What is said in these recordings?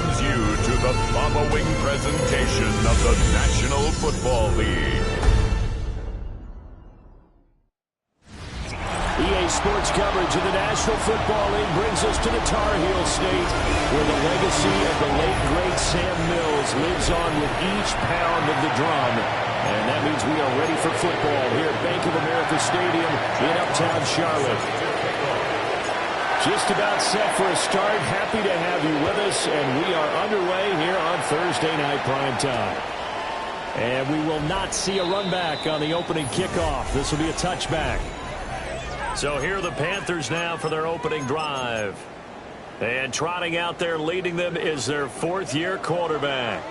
welcomes you to the following presentation of the National Football League. EA Sports coverage of the National Football League brings us to the Tar Heel State, where the legacy of the late, great Sam Mills lives on with each pound of the drum. And that means we are ready for football here at Bank of America Stadium in Uptown Charlotte. Just about set for a start. Happy to have you with us, and we are underway here on Thursday night prime time. And we will not see a run back on the opening kickoff. This will be a touchback. So here are the Panthers now for their opening drive. And trotting out there leading them is their fourth-year quarterback.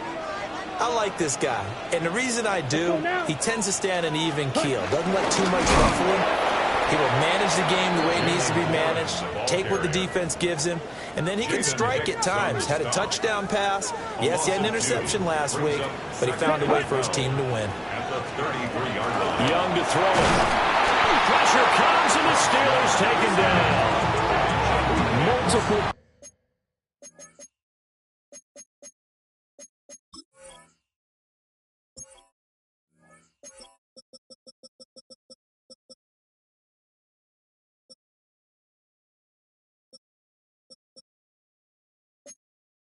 I like this guy, and the reason I do, he tends to stay on an even keel. Doesn't let too much ruffle him. He will manage the game the way it needs to be managed, take what the defense gives him, and then he can strike at times. Had a touchdown pass. Yes, he had an interception last week, but he found a way for his team to win. Young to throw it. Pressure comes, and the Steelers taken down. Multiple.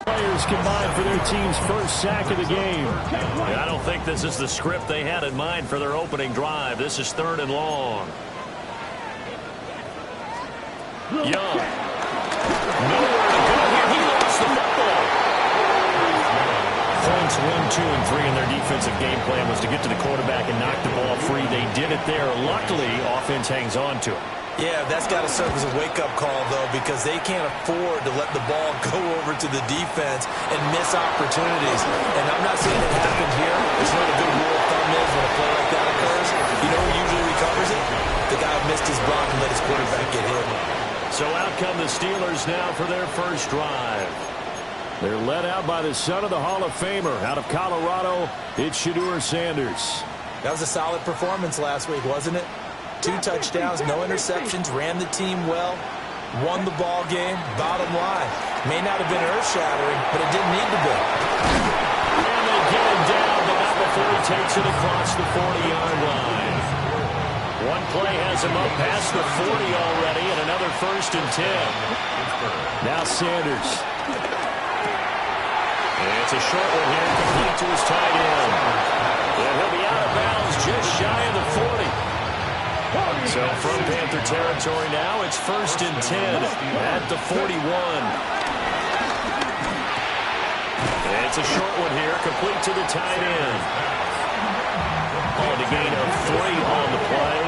Players combined for their team's first sack of the game. I don't think this is the script they had in mind for their opening drive. This is 3rd and long. Young. Nowhere to go here. He lost the football. Points 1, 2, and 3 in their defensive game plan was to get to the quarterback and knock the ball free. They did it there. Luckily, offense hangs on to it. Yeah, that's got to serve as a wake-up call, though, because they can't afford to let the ball go over to the defense and miss opportunities. And I'm not saying it happened here. It's not a good rule of thumb is when a play like that occurs. You know who usually recovers it? The guy who missed his block and let his quarterback get hit. So out come the Steelers now for their first drive. They're led out by the son of the Hall of Famer out of Colorado. It's Shedeur Sanders. That was a solid performance last week, wasn't it? 2 touchdowns, no interceptions, ran the team well, won the ball game. Bottom line, may not have been earth-shattering, but it didn't need to be. And they get him down, but not before he takes it across the 40-yard line. One play has him up past the 40 already, and another 1st and 10. Now Sanders. And it's a short one here, complete to his tight end. And he'll be out of bounds just shy of the 40. So from Panther territory now, it's 1st and 10 at the 41. And it's a short one here, complete to the tight end. On the gain of 3 on the play,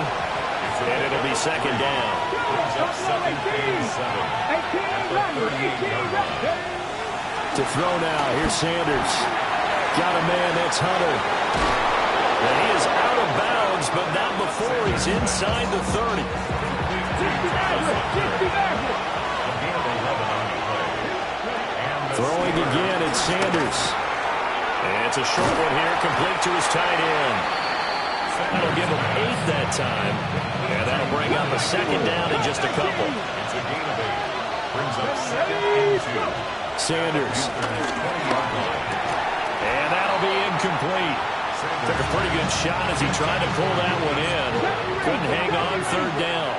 and it'll be 2nd down. To throw now, here's Sanders. Got a man, that's Hunter. And he is out of bounds, but not before he's inside the 30. Throwing again, it's Sanders. And it's a short one here, complete to his tight end. That'll give him 8 that time. And that'll bring up a 2nd down in just a couple. Sanders. And that'll be incomplete. Took a pretty good shot as he tried to pull that one in. Couldn't hang on 3rd down.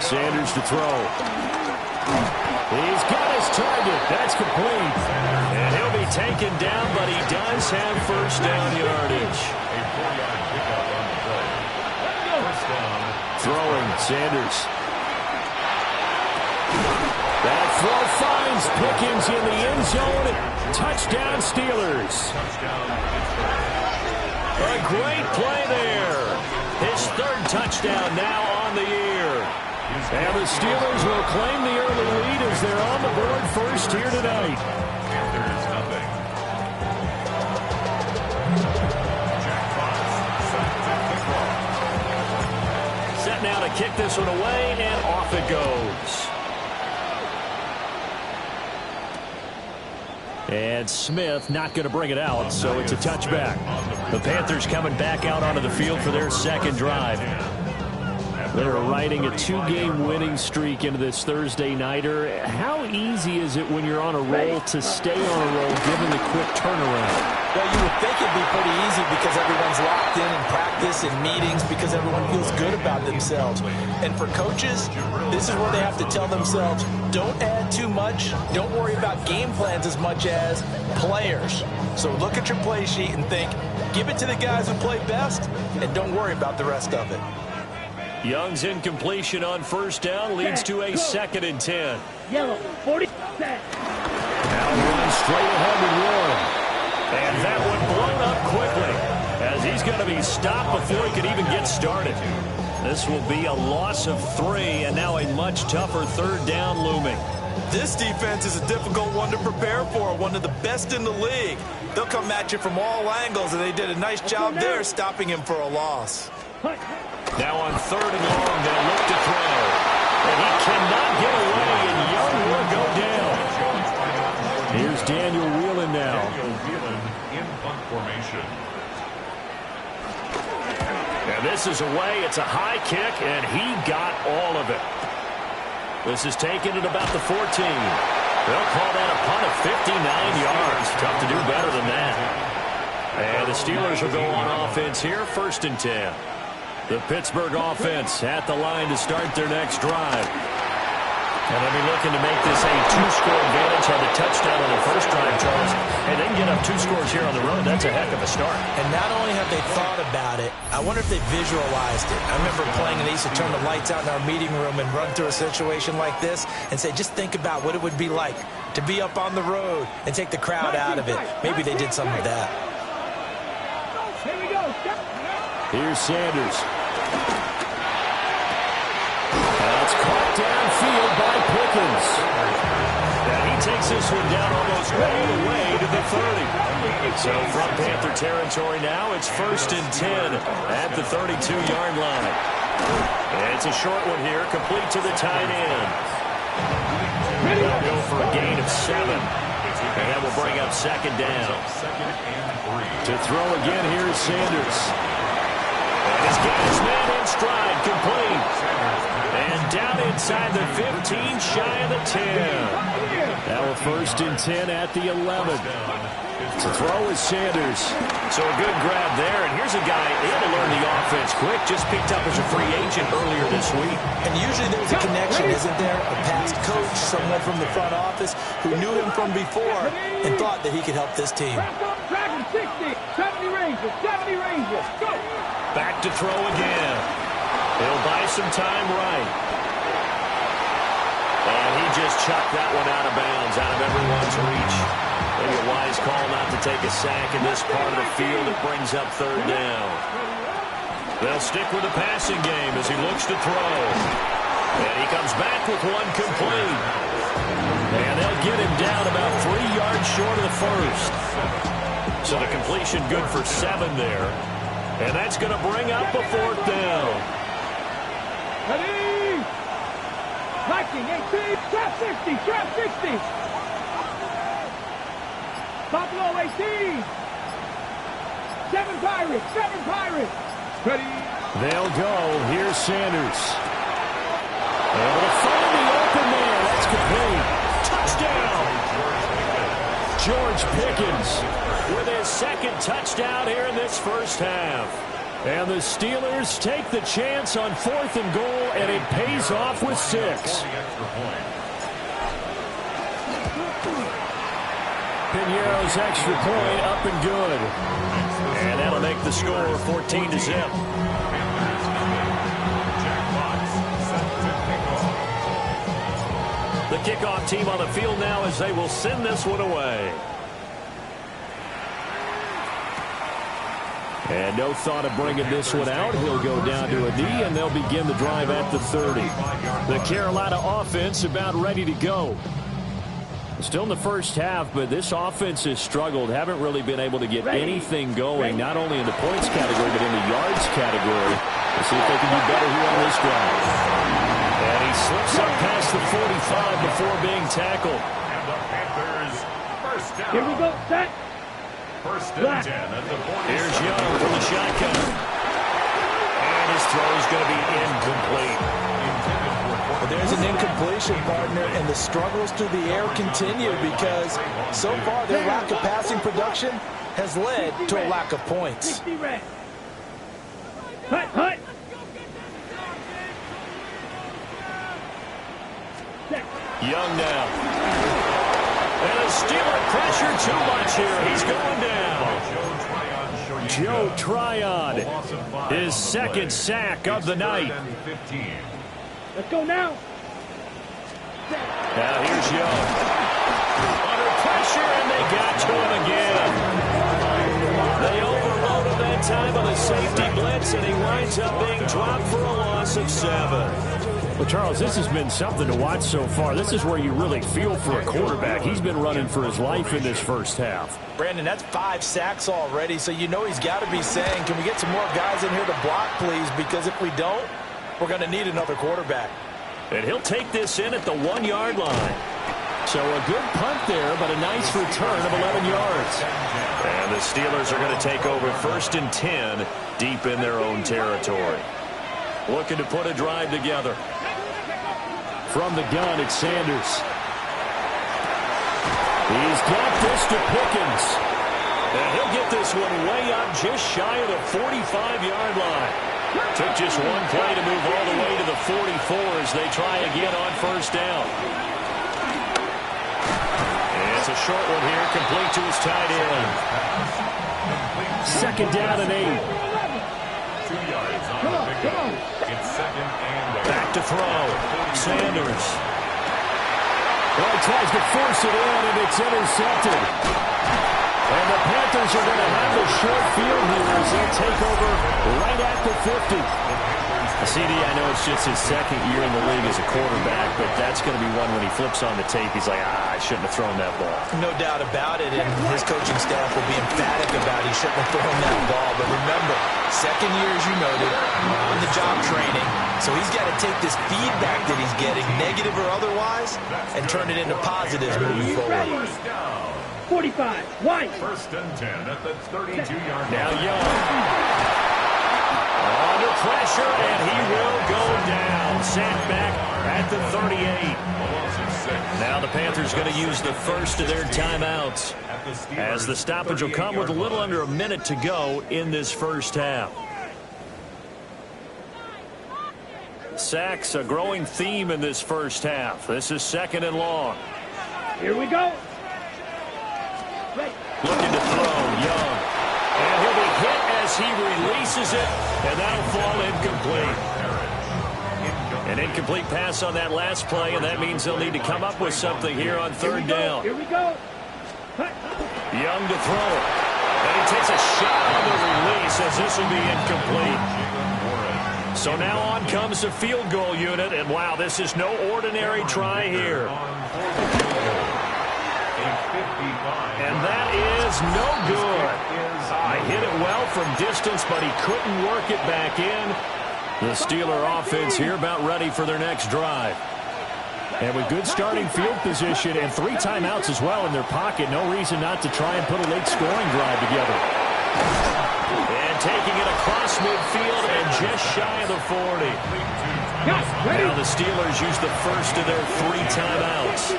Sanders to throw. He's got his target. That's complete. And he'll be taken down, but he does have 1st down yardage. Throwing, Sanders. That throw finds Pickens in the end zone. Touchdown, Steelers. A great play there. His 3rd touchdown now on the year. And the Steelers will claim the early lead as they're on the board first here tonight. Set now to kick this one away, and off it goes. And Smith not going to bring it out, so it's a touchback. The Panthers coming back out onto the field for their 2nd drive. They're riding a 2-game winning streak into this Thursday nighter. How easy is it when you're on a roll to stay on a roll given the quick turnaround? Well, you would think it'd be pretty easy because everyone's locked in practice and meetings because everyone feels good about themselves. And for coaches, this is where they have to tell themselves, don't add too much. Don't worry about game plans as much as players. So look at your play sheet and think, give it to the guys who play best, and don't worry about the rest of it. Young's incompletion on first down leads to a 2nd and 10. Yellow, 40. Now run straight ahead with Warren. And that one blown up quickly as he's going to be stopped before he can even get started. This will be a loss of 3 and now a much tougher 3rd down looming. This defense is a difficult one to prepare for, one of the best in the league. They'll come at you from all angles, and they did a nice job there stopping him for a loss. Now on 3rd and long, they'll look to throw. And he cannot get away, and Young will go down. Here's Daniel Whelan now. In punt formation. And this is away. It's a high kick, and he got all of it. This is taken at about the 14. They'll call that a punt of 59 yards. Tough to do better than that. And the Steelers will go on offense here, 1st and 10. The Pittsburgh offense at the line to start their next drive. And they'll be looking to make this a 2-score advantage. Had the touchdown on the first drive, Charles. And they can get up 2 scores here on the road. That's a heck of a start. And not only have they thought about it, I wonder if they visualized it. I remember playing, and they used to turn the lights out in our meeting room and run through a situation like this and say, just think about what it would be like to be up on the road and take the crowd out of it. Maybe they did some of that. Here we go. Here's Sanders. It's caught downfield by Pickens. And he takes this one down almost all the way to the 30. So from Panther territory now, it's 1st and 10 at the 32-yard line. And it's a short one here, complete to the tight end. They'll go for a gain of 7. And that will bring up 2nd down. To throw again, here's Sanders. And he's got his man in stride, complete. And down inside the 15, shy of the 10. Now a 1st and 10 at the 11. To throw is Sanders. So a good grab there. And here's a guy able to learn the offense quick. Just picked up as a free agent earlier this week. And usually there's a connection, isn't there? A past coach, someone from the front office who knew him from before and thought that he could help this team. Dragon 60, 70 Rangers, 70 Rangers, go! Back to throw again. He'll buy some time right. And he just chucked that one out of bounds, out of everyone's reach. Maybe a wise call not to take a sack in this part of the field. It brings up 3rd down. They'll stick with the passing game as he looks to throw. And he comes back with one complete. And they'll get him down about 3 yards short of the 1st. So the completion good for 7 there. And that's going to bring up a 4th down. Ready! Viking 18, trap 60, trap 60. Buffalo 18. 7 Pirates, 7 Pirates. Ready? They'll go. Here's Sanders. Able to find the open man. That's complete. Touchdown. George Pickens with his 2nd touchdown here in this first half. And the Steelers take the chance on 4th and goal, and it pays off with 6. Piñeiro's extra point up and good. And that'll make the score 14-0. The kickoff team on the field now as they will send this one away. And no thought of bringing this one out. He'll go down to a knee, and they'll begin the drive at the 30. The Carolina offense about ready to go. Still in the first half, but this offense has struggled. Haven't really been able to get anything going, not only in the points category, but in the yards category. Let's see if they can do better here on this drive. And he slips up past the 45 before being tackled. And the Panthers, 1st down. Here we go, set. 1st and 10 at the 40. Here's Young from the shotgun. And his throw is going to be incomplete. But there's an incompletion, partner, and the struggles through the air continue because so far their lack of passing production has led to a lack of points. Hut. Young now. And a Steeler pressure too much here. He's going down. Joe Tryon, his second sack of the night. Let's go now. Now here's Young. Under pressure, and they got to him again. They overload him that time on a safety blitz, and he winds up being dropped for a loss of 7. Well, Charles, this has been something to watch so far. This is where you really feel for a quarterback. He's been running for his life in this first half. Brandon, that's 5 sacks already, so you know he's got to be saying, can we get some more guys in here to block, please? Because if we don't, we're going to need another quarterback. And he'll take this in at the 1-yard line. So a good punt there, but a nice return of 11 yards. And the Steelers are going to take over 1st and 10 deep in their own territory. Looking to put a drive together. From the gun, it's Sanders. He's got this to Pickens. And he'll get this one way up just shy of the 45-yard line. Took just one play to move all the way to the 44 as they try again on 1st down. And it's a short one here, complete to his tight end. 2nd down and 8. 2 yards on the pickup. It's 2nd and 8. Back to throw. Sanders. Well, he tries to force it in, and it's intercepted. And the Panthers are going to have a short field here as they take over right at the 50. CD, I know it's just his 2nd year in the league as a quarterback, but that's going to be one when he flips on the tape. He's like, I shouldn't have thrown that ball. No doubt about it, and his coaching staff will be emphatic about he shouldn't have thrown that ball. But remember, 2nd year, as you noted, on-the-job training. So he's got to take this feedback that he's getting, negative or otherwise, and turn it into positives moving forward. 45, wide. 1st and 10 at the 32-yard line. Now Young. Under pressure, and he will go down. Sacked back at the 38. Now the Panthers going to use the first of their timeouts as the stoppage will come with a little under a minute to go in this first half. Sacks, a growing theme in this first half. This is 2nd and long. Here we go. Looking to throw, Young. And he'll be hit as he releases it, and that'll fall incomplete. An incomplete pass on that last play, and that means they'll need to come up with something here on 3rd down. Here we go. Young to throw. And he takes a shot on the release as this will be incomplete. So now on comes the field goal unit, and wow, this is no ordinary try here. And that is no good. Hit it well from distance, but he couldn't work it back in. The Steeler offense here about ready for their next drive. And with good starting field position and 3 timeouts as well in their pocket, no reason not to try and put a late scoring drive together. And taking it across midfield and just shy of the 40. Now the Steelers use the first of their 3 timeouts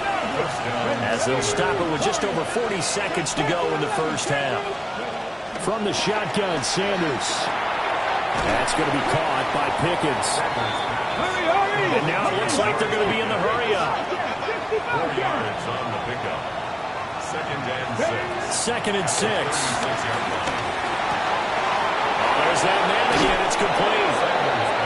as they'll stop it with just over 40 seconds to go in the first half. From the shotgun, Sanders. That's going to be caught by Pickens. And now it looks like they're going to be in the hurry-up. 4 yards on the pickup. 2nd and 6. 2nd and 6. There's that man again. It's complete.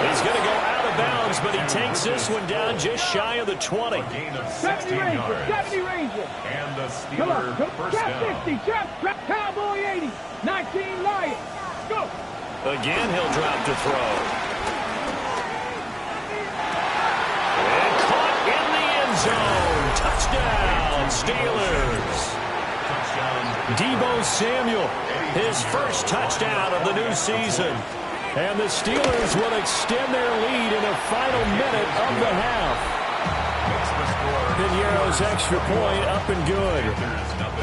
He's going to go out of bounds, but he takes this one down just shy of the 20. A gain of 16 yards. 70 Ranger. And the Steeler first Trap down. 50, trap Cowboy 80, 19 Lions. Go. Again, he'll drop to throw. And caught in the end zone. Touchdown, Steelers. Deebo Samuel, his first touchdown of the new season. And the Steelers will extend their lead in the final minute of the half. Piñeiro's extra point up and good.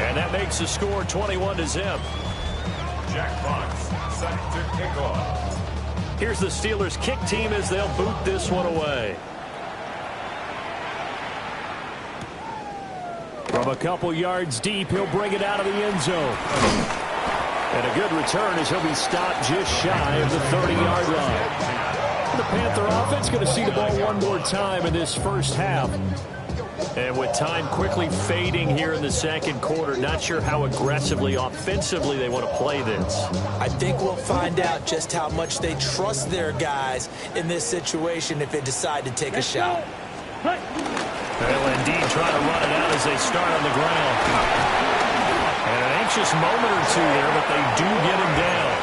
And that makes the score 21-0. Jack Fox set to kick off. Here's the Steelers kick team as they'll boot this one away. From a couple yards deep, he'll bring it out of the end zone. And a good return as he'll be stopped just shy of the 30-yard line. The Panther offense going to see the ball one more time in this first half. And with time quickly fading here in the second quarter, not sure how aggressively, offensively they want to play this. I think we'll find out just how much they trust their guys in this situation if they decide to take a shot. They'll indeed try to run it out as they start on the ground. And an anxious moment or two there, but they do get him down.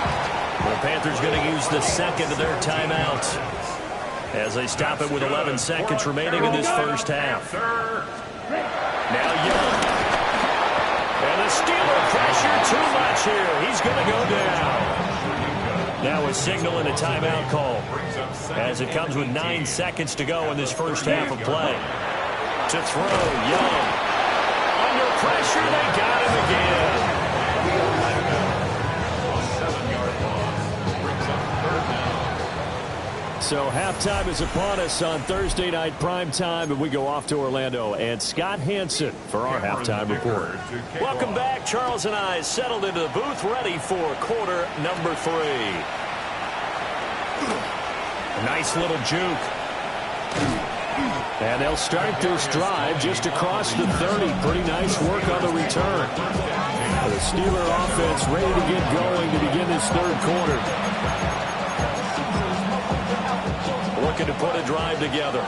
The Panthers going to use the second of their timeouts as they stop it with 11 seconds remaining in this first half. Now Young. And the Steeler pressure too much here. He's going to go down. Now a signal and a timeout call as it comes with 9 seconds to go in this first half of play. To throw, Young. Under pressure, they got him again. So halftime is upon us on Thursday night primetime, and we go off to Orlando. And Scott Hansen for our halftime report. Welcome back. Charles and I settled into the booth, ready for quarter number 3. A nice little juke. And they'll start this drive just across the 30. Pretty nice work on the return. The Steeler offense ready to get going to begin this third quarter. Looking to put a drive together.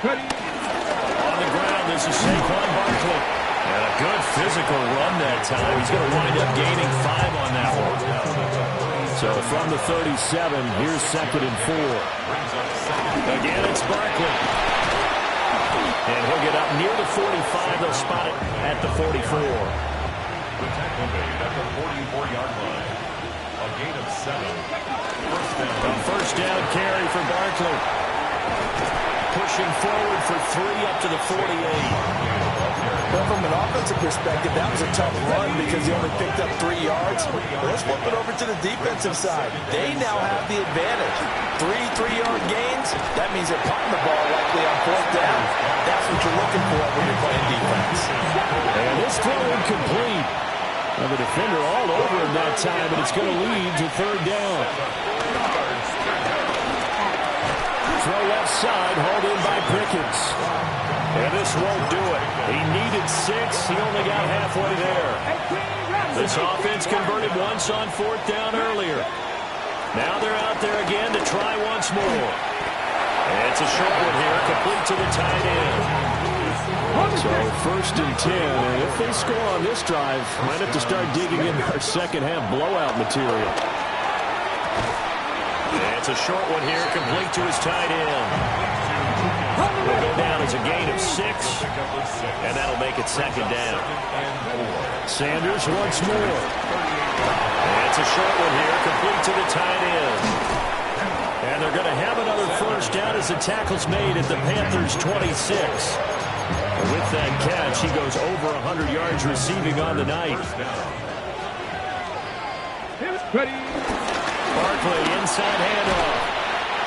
On the ground, this is Saquon Barkley. And a good physical run that time. He's going to wind up gaining 5 on that one. So from the 37, here's 2nd and 4. Again, it's Barkley. And he'll get up near the 45. They'll spot it at the 44. The tackle made at the 44-yard line. A gain of 7. A first down carry for Barkley. Pushing forward for 3 up to the 48. Well, from an offensive perspective, that was a tough run because he only picked up 3 yards. But let's flip it over to the defensive side. They now have the advantage. 3 3-yard gains, that means they're punting the ball likely on 4th down. That's what you're looking for when you're playing defense. And this throw incomplete. And the defender all over him that time, and it's going to lead to 3rd down. Throw left side, hauled in by Pickens. And this won't do it. He needed 6. He only got halfway there. This offense converted once on 4th down earlier. Now they're out there again to try once more. And it's a short one here, complete to the tight end. So 1st and 10, and if they score on this drive, might have to start digging in our second half blowout material. It's a short one here, complete to his tight end. Will go down as a gain of 6, and that'll make it 2nd down. Sanders once more. And it's a short one here, complete to the tight end. And they're going to have another first down as the tackle's made at the Panthers' 26. With that catch, he goes over 100 yards receiving on the night. Barkley, inside handoff.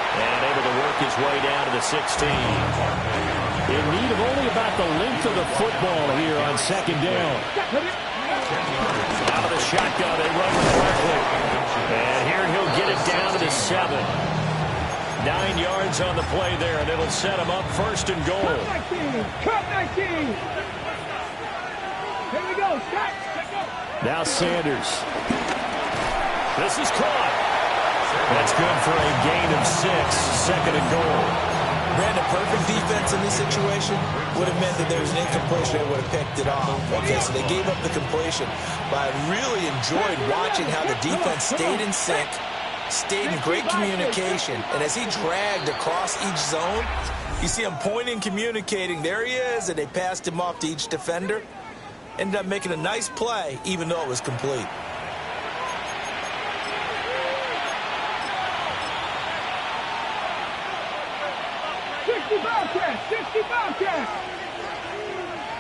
And able to work his way down to the 16. In need of only about the length of the football here on 2nd down. Out of the shotgun, they run with Barkley. And here he'll get it down to the 7. 9 yards on the play there, and it'll set him up 1st and goal. Cut 19. Here we go. Stop. Now Sanders. This is caught. That's good for a gain of 6, 2nd and goal. Brandon, perfect defense in this situation would have meant that there was an incompletion. They would have picked it off. Okay, so they gave up the completion. But I really enjoyed watching how the defense stayed in sync, stayed in great communication. And as he dragged across each zone, you see him pointing, communicating. There he is, and they passed him off to each defender. Ended up making a nice play, even though it was complete.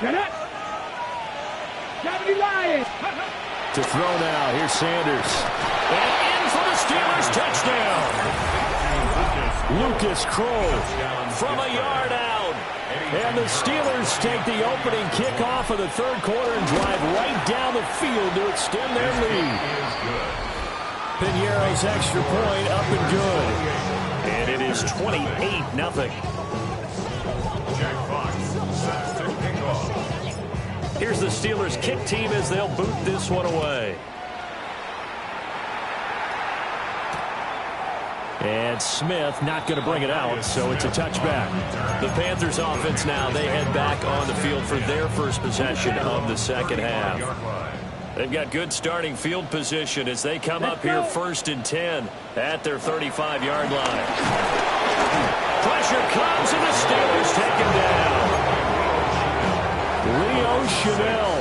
Get it. 70 Lions. To throw now. Here's Sanders. And in for the Lucas Kroll from a yard out. And the Steelers take the opening kickoff of the third quarter and drive right down the field to extend their lead. Piñeiro's extra point up and good. And it is 28-0. Here's the Steelers kick team as they'll boot this one away. And Smith not going to bring it out, so it's a touchback. The Panthers offense now, they head back on the field for their first possession of the second half. They've got good starting field position as they come up here 1st and 10 at their 35-yard line. Pressure comes and the Steelers take him down. Leo Chanel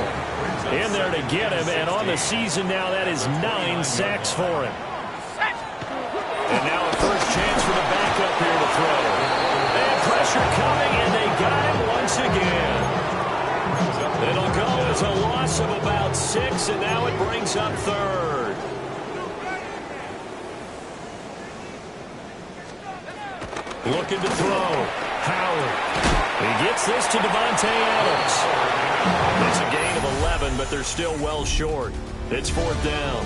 in there to get him, and on the season now that is 9 sacks for him. And now a first chance for the backup here to throw. And pressure coming, and they got him once again. It'll go as a loss of about 6, and now it brings up 3rd. Looking to throw. Howard. He gets this to Devontae Adams. It's a gain of 11, but they're still well short. It's 4th down.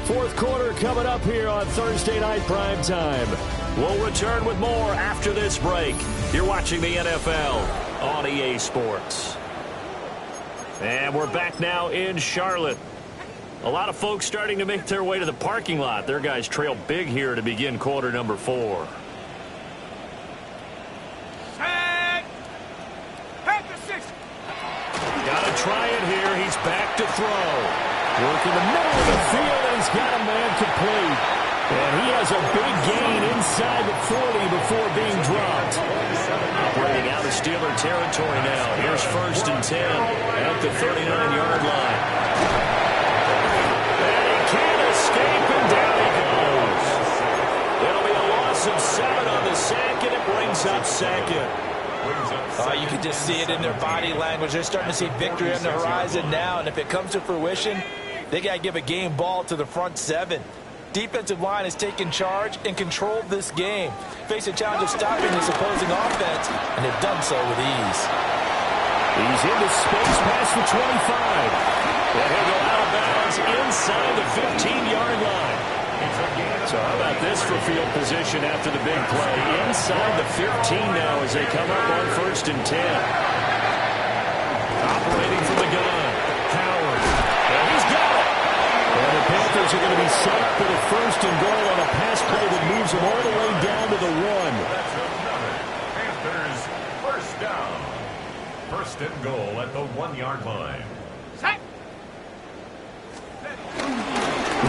Fourth quarter coming up here on Thursday Night Prime Time. We'll return with more after this break. You're watching the NFL on EA Sports. And we're back now in Charlotte. A lot of folks starting to make their way to the parking lot. Their guys trail big here to begin quarter number 4. Got to try it here. He's back to throw. Working the middle of the field, and he's got a man complete. And he has a big gain inside the 40 before being dropped. Operating out of Steeler territory now. Here's 1st and 10 at the 39-yard line. And he can't escape, and down he goes. It'll be a loss of 7 on the sack, and it brings up 2nd. You can just see it in their body language. They're starting to see victory on the horizon now, and if it comes to fruition, they got to give a game ball to the front 7. Defensive line has taken charge and controlled this game. Face a challenge of stopping this opposing offense, and they've done so with ease. He's into space past the 25. And he'll go out of bounds inside the 15-yard line. So how about this for field position after the big play? Inside the 15 now as they come up on 1st and 10. Operating from the gun. Howard. And he's got it. And the Panthers are going to be set up for the 1st and goal on a pass play that moves them all the way down to the 1. Panthers 1st down. 1st and goal at the 1-yard line.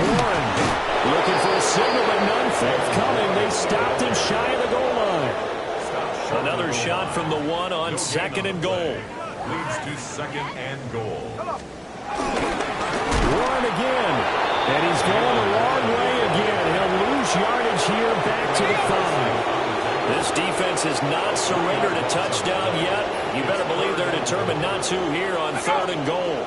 Warren. Looking for a signal, but none forthcoming. They stopped him shy of the goal line. Another shot from the 1 on 2nd and goal. Leads to 2nd and goal. Warren again. And he's going a long way again. He'll lose yardage here back to the 5. This defense has not surrendered a touchdown yet. You better believe they're determined not to here on 3rd and goal.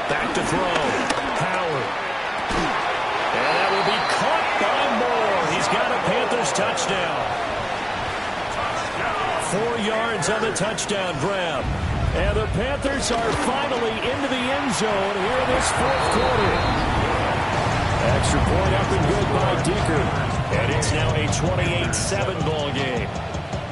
Back to throw. Howard. And that will be caught by Moore. He's got a Panthers touchdown. 4 yards on the touchdown grab. And the Panthers are finally into the end zone here in this 4th quarter. Extra point up and good by Dicker. And it's now a 28-7 ball game.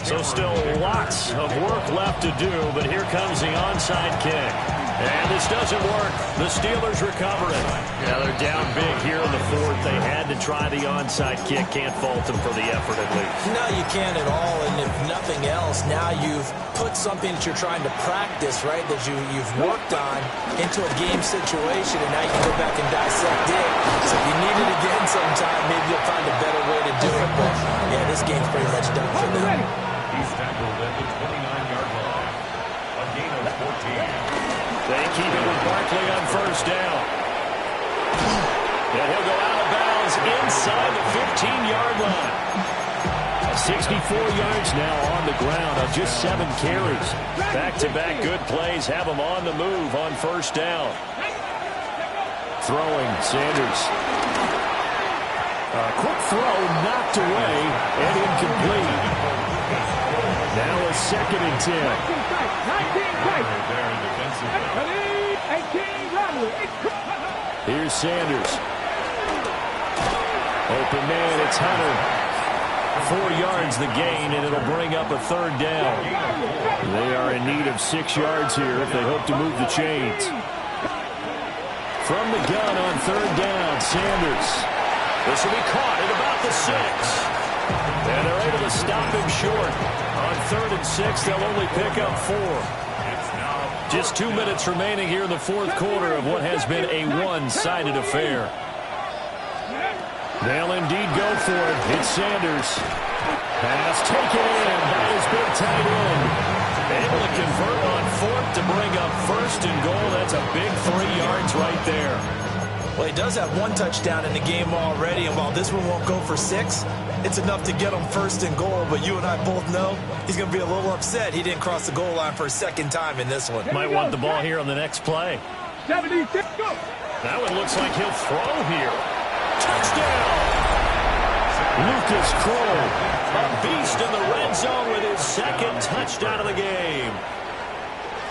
So still lots of work left to do, but here comes the onside kick. And this doesn't work. The Steelers recover it. Yeah, they're down big here in the 4th. They had to try the onside kick. Can't fault them for the effort at least. No, you can't at all. And if nothing else, now you've put something that you're trying to practice, right, that you've worked on into a game situation, and now you can go back and dissect it. So if you need it again sometime, maybe you'll find a better way to do it. But, yeah, this game's pretty much done for them. He's tackled at the 29-yard line. A gain of 14. They keep it with Barkley on 1st down. And he'll go out of bounds inside the 15-yard line. 64 yards now on the ground on just 7 carries. Back-to-back good plays have him on the move on 1st down. Throwing, Sanders. A quick throw knocked away and incomplete. Now a 2nd and 10. 19 Here's Sanders. Open man, it's Hunter. 4 yards the gain, and it'll bring up a 3rd down. They are in need of 6 yards here if they hope to move the chains. From the gun on 3rd down, Sanders. This will be caught at about the 6. And they're able to stop him short. On 3rd and 6, they'll only pick up 4. Just 2 minutes remaining here in the 4th quarter of what has been a one-sided affair. They'll indeed go for it. It's Sanders. Pass taken in by his big tight end. Able to convert on 4th to bring up 1st and goal. That's a big 3 yards right there. Well, he does have 1 touchdown in the game already, and while this one won't go for 6, it's enough to get him 1st and goal. But you and I both know he's going to be a little upset he didn't cross the goal line for a 2nd time in this one. Might want the ball here on the next play. 76, go. That one looks like he'll throw here. Touchdown! Lucas Kroll, a beast in the red zone with his 2nd touchdown of the game.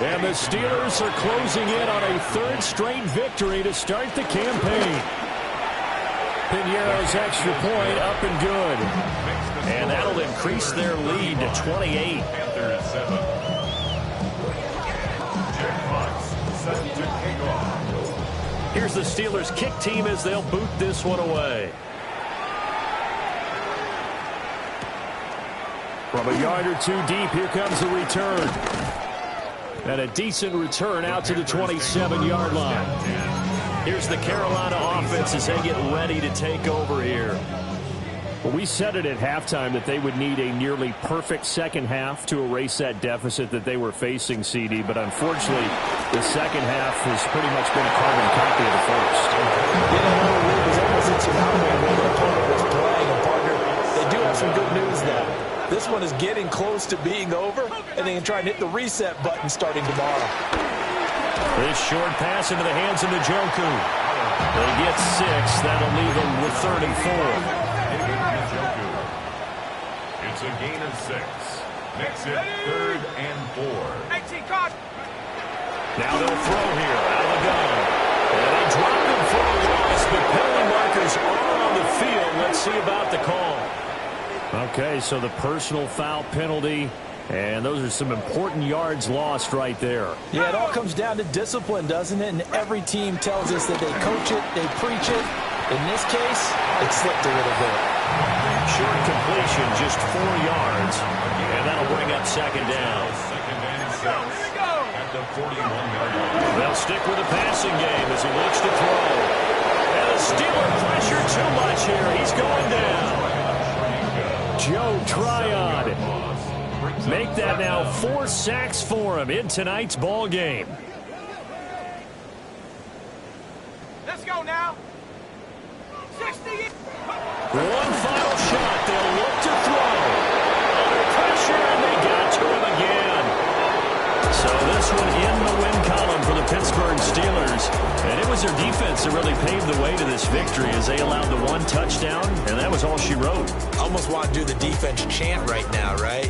And the Steelers are closing in on a 3rd straight victory to start the campaign. Piñeiro's extra point up and good. And that'll increase their lead to 28. Here's the Steelers kick team as they'll boot this one away. From a yard or 2 deep, here comes the return. And a decent return out to the 27-yard line. Here's the Carolina offense as they get ready to take over here. Well, we said it at halftime that they would need a nearly perfect second half to erase that deficit that they were facing, CD. But unfortunately, the second half has pretty much been a carbon copy of the first. You know, it was almost insurmountable when the opponent was playing. And, partner, they do have some good news now. This one is getting close to being over, and they can try and hit the reset button starting tomorrow. This short pass into the hands of Njoku. They get 6. That'll leave them with 3rd and 4. It's a gain of 6. Makes it 3rd and 4. 18, cut. Now they'll throw here out of the gun. And they drop him for a loss, but penalty markers are on the field. Let's see about the call. Okay, so the personal foul penalty, and those are some important yards lost right there. Yeah, it all comes down to discipline, doesn't it? And every team tells us that they coach it, they preach it. In this case, it slipped a little bit. Short completion, just 4 yards, and that'll bring up 2nd down. 2nd and 6 at the 41-yard line. They'll stick with the passing game as he looks to throw. And the Steeler pressure too much here. He's going down. Joe Tryon. Make that now 4 sacks for him in tonight's ball game. Let's go now. 60. One final shot. They'll look to throw. Under pressure, and they got to him again. So this one in the win column for the Pittsburgh Steelers. And it was their defense that really paved the way to this victory as they allowed the 1 touchdown, and that was all she wrote. Almost want to do the defense chant right now, right?